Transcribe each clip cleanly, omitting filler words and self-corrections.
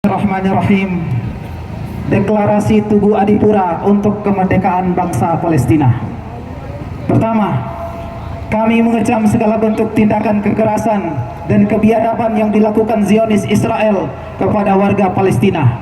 Bismillahirrahmanirrahim. Deklarasi Tugu Adipura untuk kemerdekaan bangsa Palestina. Pertama, kami mengecam segala bentuk tindakan kekerasan dan kebiadaban yang dilakukan Zionis Israel kepada warga Palestina.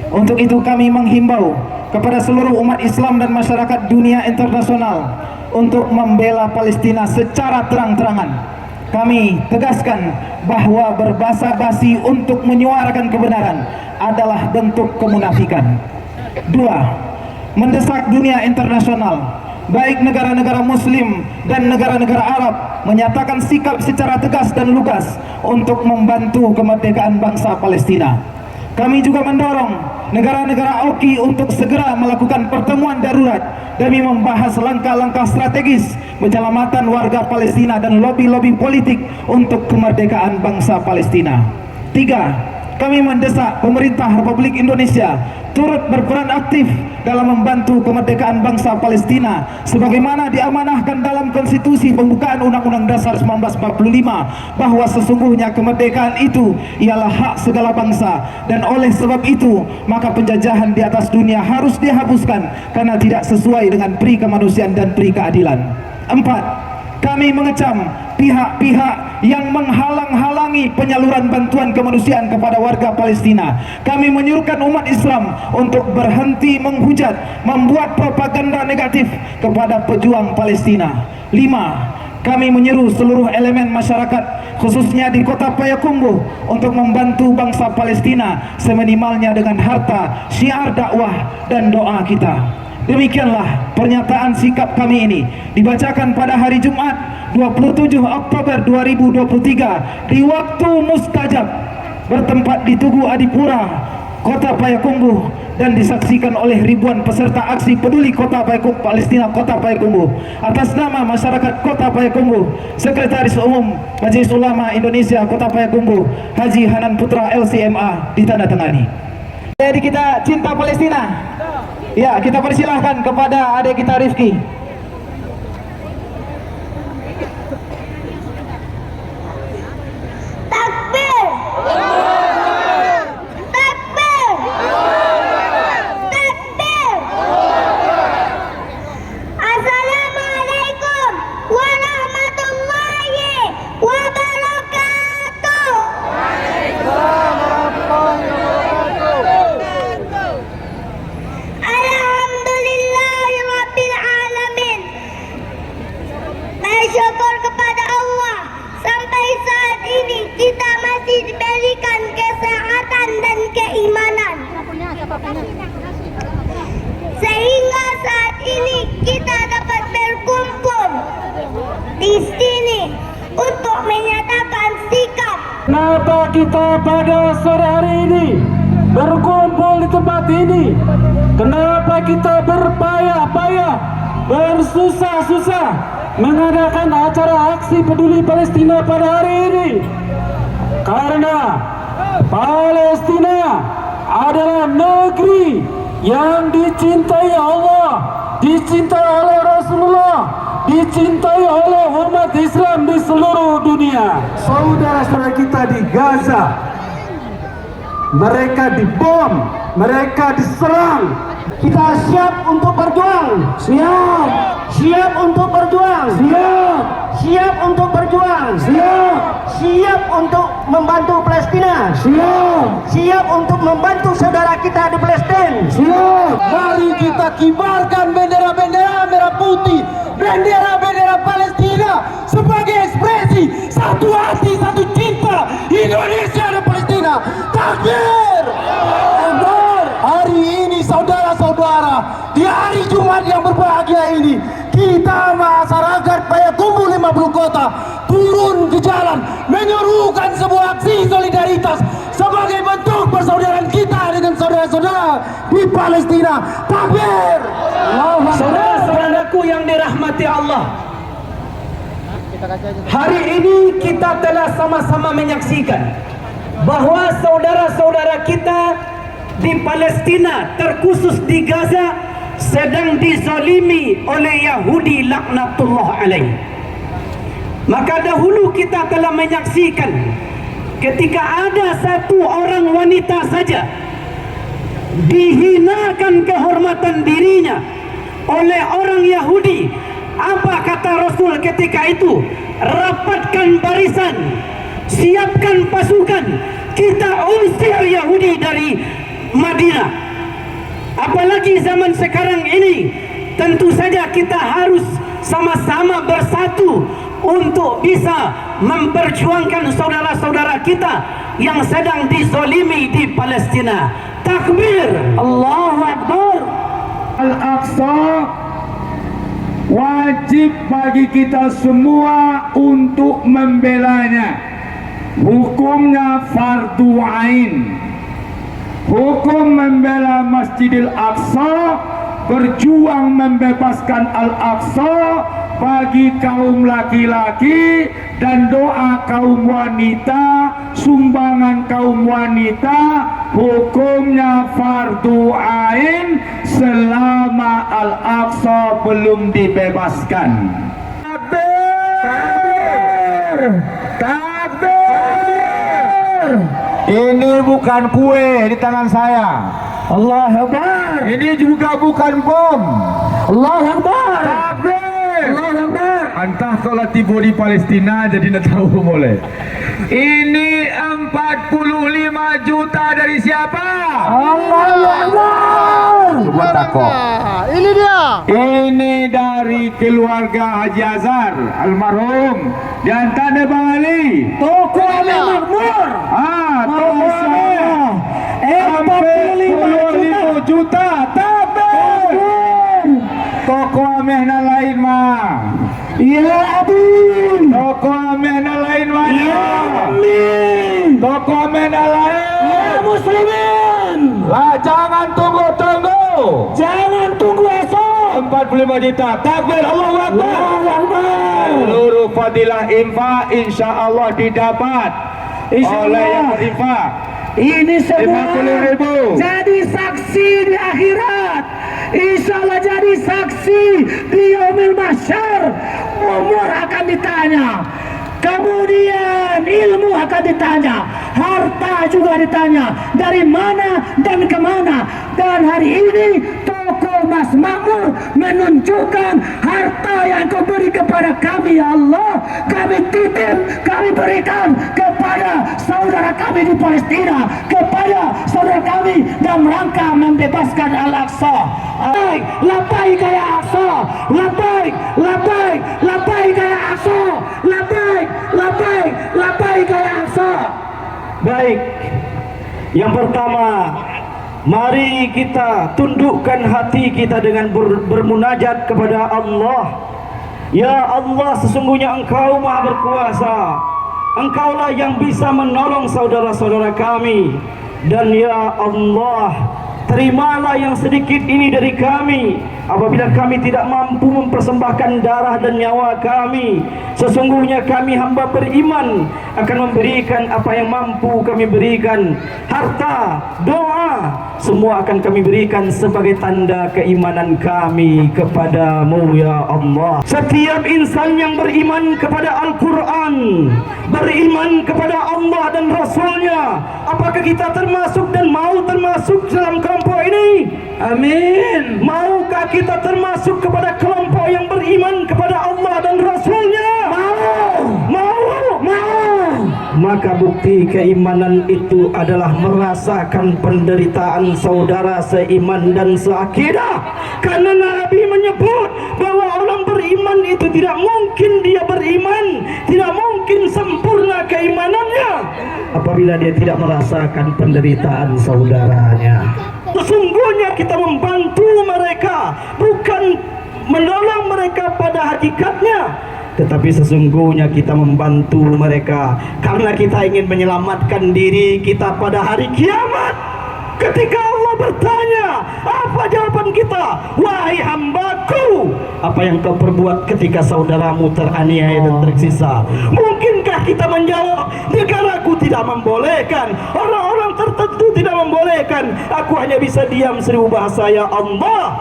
Untuk itu kami menghimbau kepada seluruh umat Islam dan masyarakat dunia internasional untuk membela Palestina secara terang-terangan. Kami tegaskan bahwa berbasa-basi untuk menyuarakan kebenaran adalah bentuk kemunafikan. Dua, mendesak dunia internasional, baik negara-negara Muslim dan negara-negara Arab, menyatakan sikap secara tegas dan lugas untuk membantu kemerdekaan bangsa Palestina. Kami juga mendorong negara-negara AUKI untuk segera melakukan pertemuan darurat demi membahas langkah-langkah strategis penyelamatan warga Palestina dan lobi-lobi politik untuk kemerdekaan bangsa Palestina. Tiga, kami mendesak pemerintah Republik Indonesia turut berperan aktif dalam membantu kemerdekaan bangsa Palestina sebagaimana diamanahkan dalam Konstitusi Pembukaan Undang-Undang Dasar 1945 bahwa sesungguhnya kemerdekaan itu ialah hak segala bangsa, dan oleh sebab itu maka penjajahan di atas dunia harus dihapuskan karena tidak sesuai dengan peri kemanusiaan dan peri keadilan. Empat, kami mengecam pihak-pihak yang menghalang-halangi penyaluran bantuan kemanusiaan kepada warga Palestina. Kami menyuruhkan umat Islam untuk berhenti menghujat, membuat propaganda negatif kepada pejuang Palestina. Lima, kami menyeru seluruh elemen masyarakat khususnya di kota Payakumbuh untuk membantu bangsa Palestina seminimalnya dengan harta, syiar dakwah dan doa kita. Demikianlah pernyataan sikap kami ini dibacakan pada hari Jumat 27 Oktober 2023 di waktu mustajab, bertempat di Tugu Adipura, Kota Payakumbuh, dan disaksikan oleh ribuan peserta aksi peduli Kota Payakumbuh, Palestina Kota Payakumbuh. Atas nama masyarakat Kota Payakumbuh, Sekretaris Umum Majelis Ulama Indonesia Kota Payakumbuh, Haji Hanan Putra LCMA, ditandatangani. Jadi kita cinta Palestina. Ya, kita persilahkan kepada adik kita Rifki. Takbir! Takbir! Takbir! Assalamualaikum warahmatullahi wabarakatuh. Alhamdulillahirrabbilalamin. Bersyukur kepada Allah, sampai saat ini kita masih diberikan kesehatan dan keimanan, sehingga saat ini kita dapat berkumpul di sini untuk menyatakan sikap. Kenapa kita pada sore hari ini berkumpul di tempat ini? Kenapa kita berpayah-payah, bersusah-susah mengadakan acara aksi peduli Palestina pada hari ini? Karena Palestina adalah negeri yang dicintai Allah, dicintai oleh Rasulullah, dicintai oleh umat Islam di seluruh dunia. Saudara-saudara kita di Gaza, mereka dibom, mereka diserang. Kita siap untuk berjuang. Siap. Siap untuk berjuang. Siap. Siap untuk berjuang. Siap. Siap untuk membantu Palestina. Siap. Siap untuk membantu saudara kita di Palestina. Siap. Mari kita kibarkan bendera-bendera merah putih, bendera-bendera Palestina sebagai ekspresi satu hati, satu cinta Indonesia dan Palestina. Takbir! Hari ini saudara-saudara, di hari Jumat yang berbahagia ini, kita masyarakat Payakumbuh 50 kota turun ke jalan menyuruhkan sebuah aksi solidaritas sebagai bentuk persaudaraan kita dengan saudara-saudara di Palestina. Takbir! Saudara-saudaraku yang dirahmati Allah, hari ini kita telah sama-sama menyaksikan bahwa saudara-saudara kita di Palestina, terkhusus di Gaza, sedang dizalimi oleh Yahudi laknatullah alaih. Maka dahulu kita telah menyaksikan ketika ada satu orang wanita saja dihinakan kehormatan dirinya oleh orang Yahudi, apa kata Rasul ketika itu? Rapatkan barisan, siapkan pasukan, kita usir Yahudi dari Madinah. Apalagi zaman sekarang ini, tentu saja kita harus sama-sama bersatu untuk bisa memperjuangkan saudara-saudara kita yang sedang dizalimi di Palestina. Takbir, Allahu Akbar. Al-Aqsa wajib bagi kita semua untuk membelanya. Hukumnya fardu ain. Hukum membela Masjidil Aqsa, berjuang membebaskan Al-Aqsa bagi kaum laki-laki, dan doa kaum wanita, sumbangan kaum wanita, hukumnya fardu ain selama Al-Aqsa belum dibebaskan. Takbir! Takbir! Ini bukan kue di tangan saya. Allah Akbar. Ini juga bukan bom. Allah Akbar. Takbir! Allah Akbar. Entah kalau tiba di Palestina jadi nak tahu boleh. Ini 45 juta dari siapa? Allah Akbar. Coba takut. Ini dia. Ini dari keluarga Haji Azhar almarhum di antara Bang Ali. Toko Amir Makmur. Toko Allah. 45 juta. Takbir. Toko Amir na lain mah. Ya Amin. Toko Amir na lain mah. Ya Amin. Toko Amir na lain. Ya Muslimin. Lah jangan tunggu-tunggu. Jangan tunggu esok. 45 juta. Takbir, Allahu Akbar. Allahu Akbar. Seluruh fadilah infak insya Allah didapat oleh yang berinfak. Ini semua 50.000. jadi saksi di akhirat. Insya Allah jadi saksi di yaumil mahsyar. Umur akan ditanya, kemudian ilmu akan ditanya, harta juga ditanya, dari mana dan kemana. Dan hari ini toko Mas Makmur menunjukkan harta yang kau beri kepada kami, ya Allah, kami titip, kami berikan kepada saudara kami di Palestina, kepada saudara kami dalam rangka membebaskan Al-Aqsa. Labbaik ya Aqsa, labbaik, labbaik, labbaik ya Aqsa, labbaik, labbaik, labbaik ya Aqsa. Baik, yang pertama, mari kita tundukkan hati kita dengan bermunajat kepada Allah. Ya Allah, sesungguhnya Engkau Maha Berkuasa. Engkaulah yang bisa menolong saudara-saudara kami. Dan ya Allah, terimalah yang sedikit ini dari kami. Apabila kami tidak mampu mempersembahkan darah dan nyawa kami, sesungguhnya kami hamba beriman akan memberikan apa yang mampu kami berikan. Harta, doa, semua akan kami berikan sebagai tanda keimanan kami kepadamu ya Allah. Setiap insan yang beriman kepada Al-Quran, beriman kepada Allah dan Rasulnya, apakah kita termasuk dan mau termasuk dalam kelompok ini? Amin. Maukah kita termasuk kepada kelompok yang beriman kepada Allah dan Rasulnya? Mau. Maka bukti keimanan itu adalah merasakan penderitaan saudara seiman dan seakidah. Karena Nabi menyebut bahwa orang beriman itu tidak mungkin dia beriman, tidak mungkin sempurna keimanannya apabila dia tidak merasakan penderitaan saudaranya. Sesungguhnya kita membantu mereka, bukan menolong mereka pada hakikatnya, tetapi sesungguhnya kita membantu mereka karena kita ingin menyelamatkan diri kita pada hari kiamat. Ketika Allah bertanya, apa jawaban kita? Wahai hambaku, apa yang kau perbuat ketika saudaramu teraniaya dan tersiksa? Mungkinkah kita menjawab, negaraku tidak membolehkan, orang-orang tertentu tidak membolehkan, aku hanya bisa diam seribu bahasa. Ya Allah,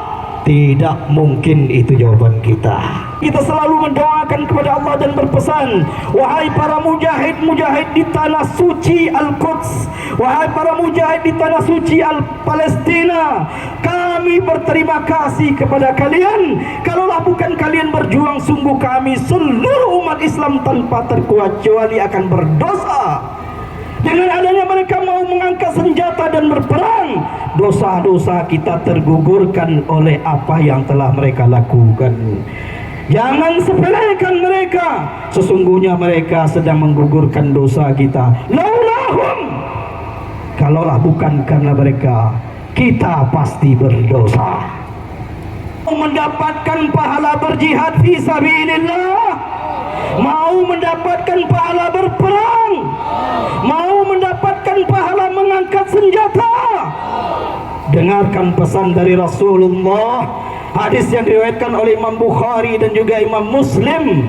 Tidak mungkin itu jawaban kita. Kita selalu mendoakan kepada Allah dan berpesan, wahai para mujahid-mujahid di tanah suci Al-Quds, wahai para mujahid di tanah suci Palestina, kami berterima kasih kepada kalian. Kalaulah bukan kalian berjuang, sungguh kami seluruh umat Islam tanpa terkecuali akan berdosa. Dengan adanya mereka mau mengangkat senjata dan berperang, dosa-dosa kita tergugurkan oleh apa yang telah mereka lakukan. Jangan sepelekan mereka, sesungguhnya mereka sedang menggugurkan dosa kita. Laulahum, kalaulah bukan karena mereka, kita pasti berdosa. Mendapatkan pahala berjihad fi sabilillah, mau mendapatkan pahala berperang, mau mendapatkan pahala mengangkat senjata, dengarkan pesan dari Rasulullah, hadis yang diriwayatkan oleh Imam Bukhari dan juga Imam Muslim.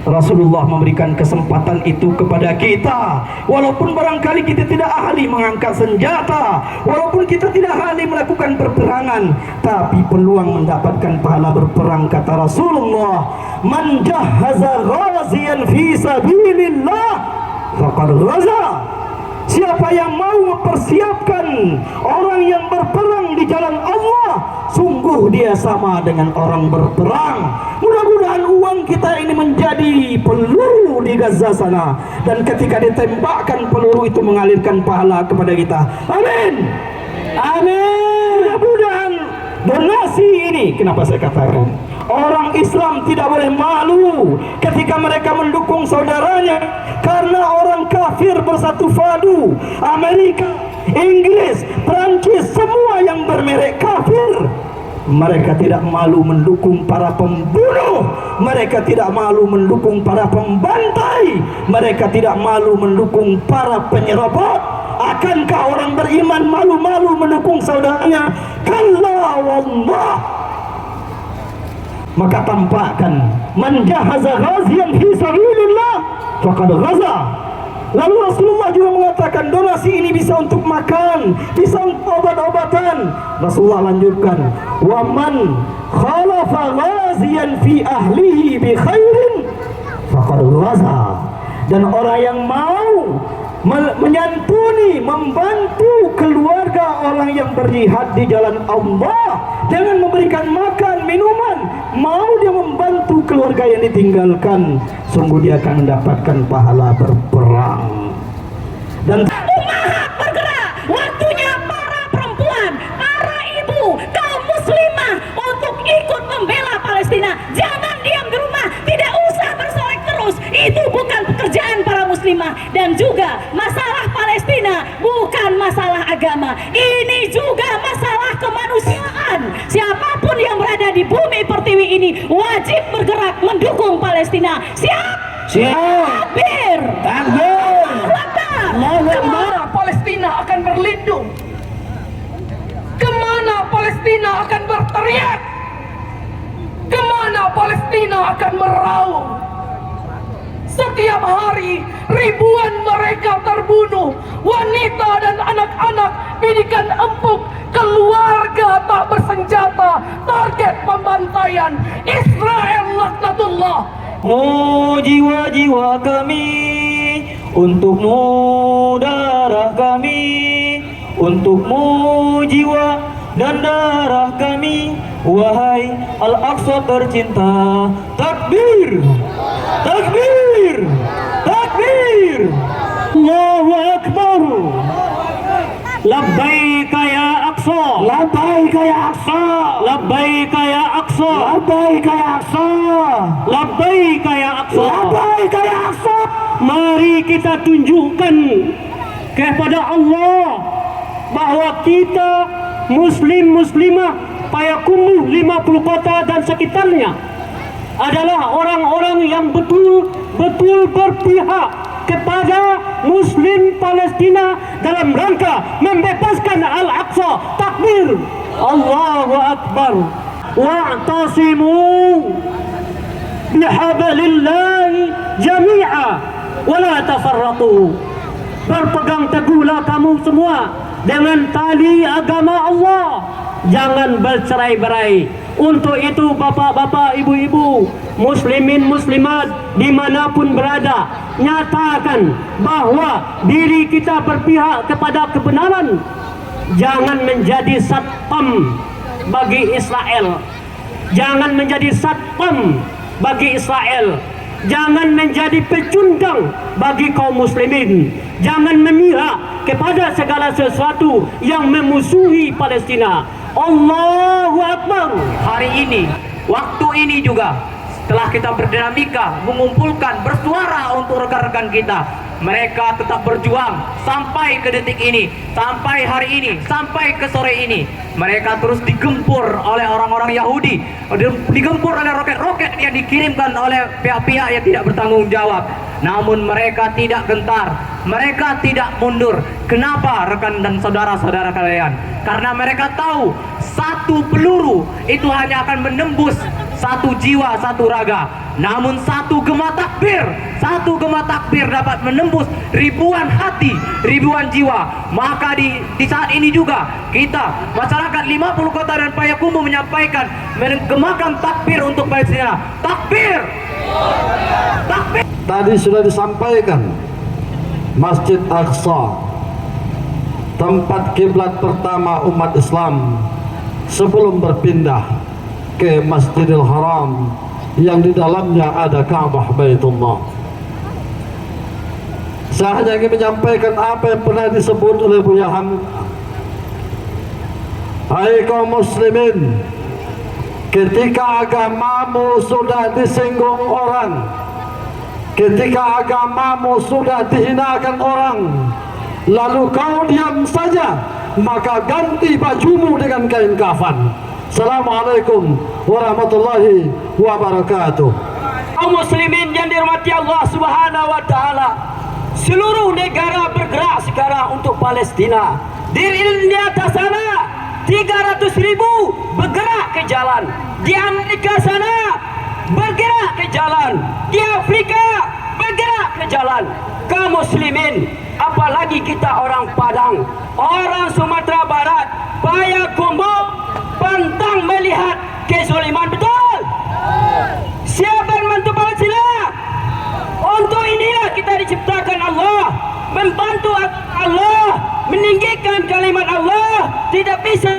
Rasulullah memberikan kesempatan itu kepada kita. Walaupun barangkali kita tidak ahli mengangkat senjata, walaupun kita tidak ahli melakukan perperangan, tapi peluang mendapatkan pahala berperang, kata Rasulullah, man jahaza ghaziyan fi sabilillah faqad ghaza. Siapa yang mau mempersiapkan orang yang berperang di jalan Allah, sungguh dia sama dengan orang berperang. Mudah-mudahan uang kita ini menjadi peluru di Gaza sana, dan ketika ditembakkan peluru itu mengalirkan pahala kepada kita. Amin. Amin. Mudah-mudahan donasi ini, kenapa saya katakan orang Islam tidak boleh malu ketika mereka mendukung saudaranya, karena orang kafir bersatu padu, Amerika, Inggris, Perancis, semua yang bermerek kafir, mereka tidak malu mendukung para pembunuh, mereka tidak malu mendukung para pembantai, mereka tidak malu mendukung para penyerobot. Akankah orang beriman malu-malu mendukung saudaranya? Kalla wallah. Maka tampakkan man jahaza ghaziyan fi sabilillah faqad ghaza. Lalu Rasulullah juga mengatakan donasi ini bisa untuk makan, bisa untuk obat-obatan. Rasulullah lanjutkan, wa man khalafa ghaziyan fi ahlihi bi khairin faqad ghaza. Dan orang yang mau menyantuni, membantu keluarga orang yang berjihad di jalan Allah dengan memberikan makan, minuman, mau dia membantu keluarga yang ditinggalkan, sungguh dia akan mendapatkan pahala berperang. Dan umat bergerak, waktunya para perempuan, para ibu, kaum muslimah untuk ikut membela Palestina. Jangan diam di rumah, tidak usah bersolek terus. Itu bukan pekerjaan para muslimah. Dan juga masalah Palestina bukan masalah agama, ini juga masalah kemanusiaan. Siapapun yang berada di bumi pertiwi ini wajib bergerak mendukung Palestina. Siap? siap. Takbir! Takbir. Kemana Palestina akan berlindung? Kemana Palestina akan berteriak? Kemana Palestina akan meraung? Setiap hari ribuan mereka terbunuh, wanita dan anak-anak, bidikan empuk, keluarga tak bersenjata, target pembantaian. Israel laknatullah. Oh jiwa-jiwa kami, untukmu darah kami, untukmu jiwa dan darah kami, wahai Al-Aqsa tercinta. Takbir, takbir, takbir, Allahu Akbar. Labbaika ya Aqsa, labbaika ya Aqsa, labbaika ya Aqsa, labbaika ya Aqsa, labbaika ya Aqsa, labbaika ya Aqsa. Mari kita tunjukkan kepada Allah bahwa kita muslim-muslimah Payakumbuh 50 kota dan sekitarnya adalah orang-orang yang betul-betul berpihak kepada Muslim Palestina dalam rangka membebaskan Al-Aqsa. Takbir, Allahu Akbar. Wa'tasimu bihablillahi jami'a wa la tafarraqu. Berpegang teguhlah kamu semua dengan tali agama Allah. Jangan bercerai-berai. Untuk itu bapak-bapak, ibu-ibu, muslimin muslimat dimanapun berada, nyatakan bahwa diri kita berpihak kepada kebenaran. Jangan menjadi satpam bagi Israel. Jangan menjadi satpam bagi Israel. Jangan menjadi pecundang bagi kaum muslimin. Jangan memihak kepada segala sesuatu yang memusuhi Palestina. Allahu Akbar. Hari ini, waktu ini juga, setelah kita berdinamika, mengumpulkan, bersuara untuk rekan-rekan kita, mereka tetap berjuang sampai ke detik ini, sampai hari ini, sampai ke sore ini. Mereka terus digempur oleh orang-orang Yahudi, digempur oleh roket-roket yang dikirimkan oleh pihak-pihak yang tidak bertanggung jawab. Namun mereka tidak gentar, mereka tidak mundur. Kenapa rekan dan saudara-saudara kalian? Karena mereka tahu satu peluru itu hanya akan menembus satu jiwa, satu raga. Namun satu gema takbir dapat menembus ribuan hati, ribuan jiwa. Maka di saat ini juga kita, masyarakat 50 kota dan Payakumbuh menyampaikan, menggemakan takbir untuk Palestina. Takbir! Takbir! Tadi sudah disampaikan, Masjid Aqsa, tempat kiblat pertama umat Islam sebelum berpindah ke Masjidil Haram yang di dalamnya ada Ka'bah Baitullah. Saya hanya ingin menyampaikan apa yang pernah disebut oleh Buya Hamid. Hai kaum muslimin, ketika agamamu sudah disinggung orang, ketika agamamu sudah dihinakan orang, lalu kau diam saja, maka ganti bajumu dengan kain kafan. Assalamualaikum warahmatullahi wabarakatuh. Kaum muslimin yang dirahmati Allah Subhanahu wa taala, seluruh negara bergerak sekarang untuk Palestina. Di India sana 300.000 bergerak ke jalan. Di Amerika sana bergerak ke jalan. Di Afrika bergerak ke jalan. Kaum muslimin, apalagi kita orang Padang, orang Sumatera Barat, Payakumbuh, pantang melihat kezaliman, betul? Siapa yang membantu Palestina? Untuk inilah kita diciptakan Allah, membantu Allah, meninggikan kalimat Allah. Tidak bisa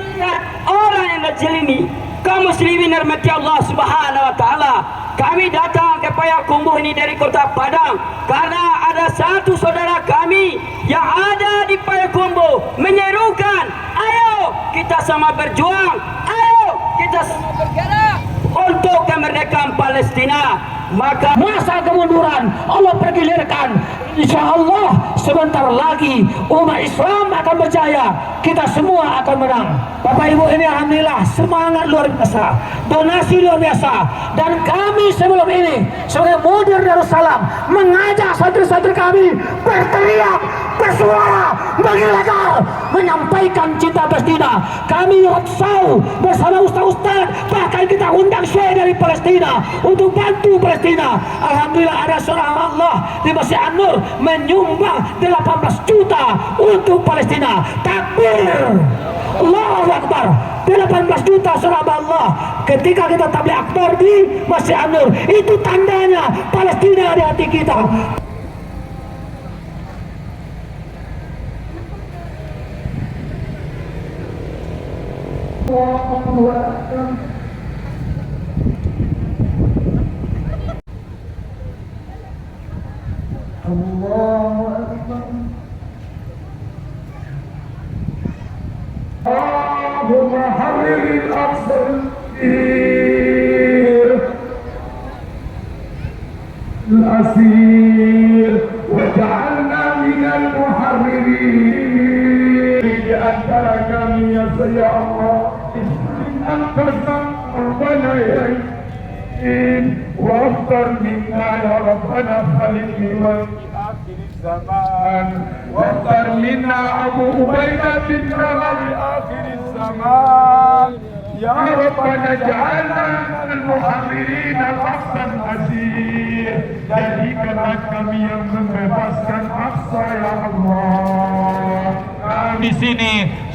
orang yang dizalimi. Kaum muslimin rahmati Allah Subhanahu wa taala, kami datang ke Payakumbuh ini dari kota Padang karena ada satu saudara kami yang ada di Payakumbuh menyerukan, ayo kita sama berjuang, ayo kita sama bergerak untuk kemerdekaan Palestina. Maka masa kemunduran Allah pergilirkan. Insya Allah sebentar lagi umat Islam akan berjaya. Kita semua akan menang. Bapak Ibu, ini alhamdulillah semangat luar biasa, donasi luar biasa. Dan kami sebelum ini sebagai Mudir Darussalam mengajak santri-santri kami berteriak, bersuara, mengilegal, menyampaikan cinta Palestina. Kami roadshow bersama ustaz-ustaz, bahkan kita undang syekh dari Palestina untuk bantu Palestina. Alhamdulillah ada seorang Allah di Masjid An-Nur menyumbang 18 juta untuk Palestina. Takbir, Allahu Akbar. 18 juta seorang Allah. Ketika kita tabligh akbar di Masjid An-Nur, itu tandanya Palestina di hati kita. اللهم حرر الأقصى الأسير وجعلنا من المحررين لأنت kami ya Allah أنقذنا ربنا واغفر منا يا ربنا خلق من آخر الزمان واغفر منا أبو عبيدة بن جراح آخر الزمان يا ربنا اجعلنا من المحررين الأقصى الأسير. Jadikanlah kami yang membebaskan Aqsa ya Allah. tinggal di sini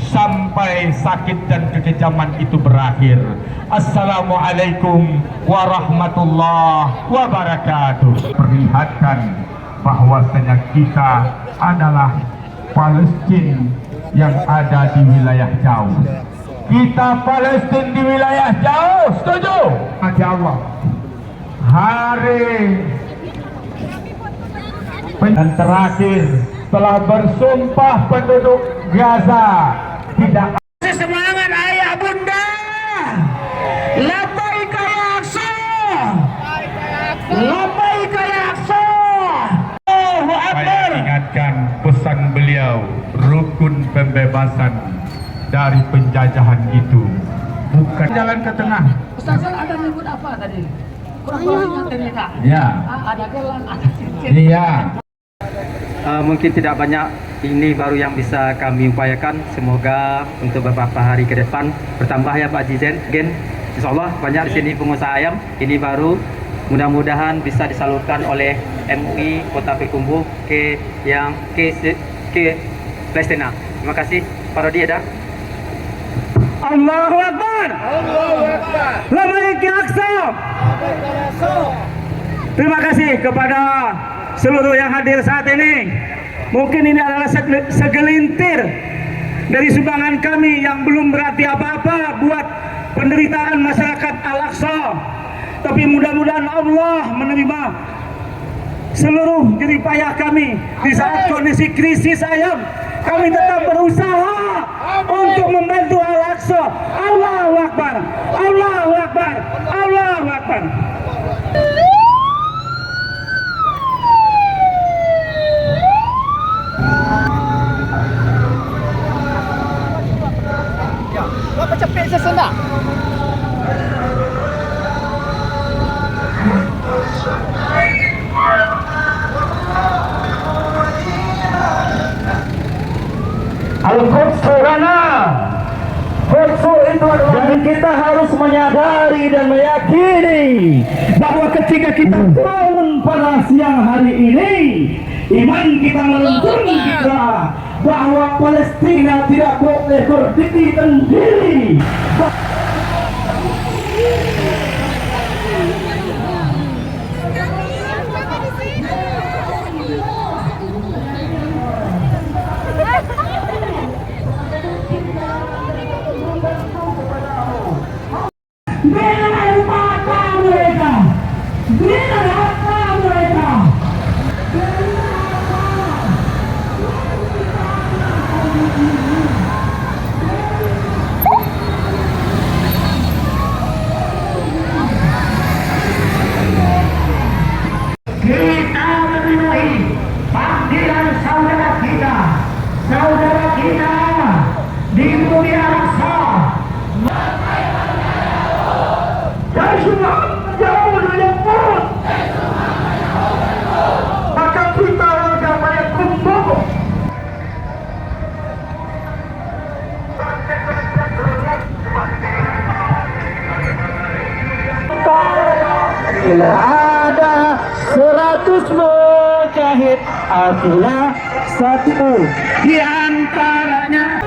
sampai sakit dan kekejaman itu berakhir. Assalamualaikum warahmatullahi wabarakatuh. Perlihatkan bahwasanya kita adalah Palestina yang ada di wilayah jauh. Kita Palestina di wilayah jauh, setuju? Masya Allah. Hari dan terakhir telah bersumpah penduduk Gaza tidak. Semangat ayah bunda. Labbaik ya Aqsa. Labbaik ya Aqsa. Allahu Saya Akbar. ingatkan pesan beliau, rukun pembebasan dari penjajahan itu bukan jalan ke tengah. Ustaz ada menyebut apa tadi? Kurang-kurang ingat ini tak? Ya, Ada gelang, ada cincin. iya. Mungkin tidak banyak, ini baru yang bisa kami upayakan. Semoga untuk beberapa hari ke depan bertambah ya Pak Jizen. Gen, insya Allah banyak di sini pengusaha ayam. Ini baru, mudah-mudahan bisa disalurkan oleh MUI Kota Payakumbuh ke Palestina. Terima kasih. Parodi ada. Allahu Akbar. Labbaik ya Aqsa. Terima kasih kepada seluruh yang hadir saat ini. Mungkin ini adalah segelintir dari sumbangan kami yang belum berarti apa-apa buat penderitaan masyarakat Al-Aqsa. Tapi mudah-mudahan Allah menerima seluruh jerih payah kami di saat kondisi krisis ayam. Kami tetap berusaha untuk membantu Al-Aqsa. Allahu Akbar. Allahu Akbar. Allahu Akbar. Al-Quds Rana. Quds itu dan kita harus menyadari dan meyakini bahwa ketika kita bangun pada siang hari ini, iman kita menuntun kita bahwa Palestina tidak boleh berdiri sendiri. Dengan mata mereka, dengan harta mereka, kita memenuhi panggilan saudara kita di bumi Al-Aqsa. Dari semua jauh dari pun, maka kita warga Payakumbuh ada 100 mujahid, artinya satu di antaranya.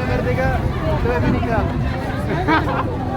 Merdeka, merdeka, merdeka.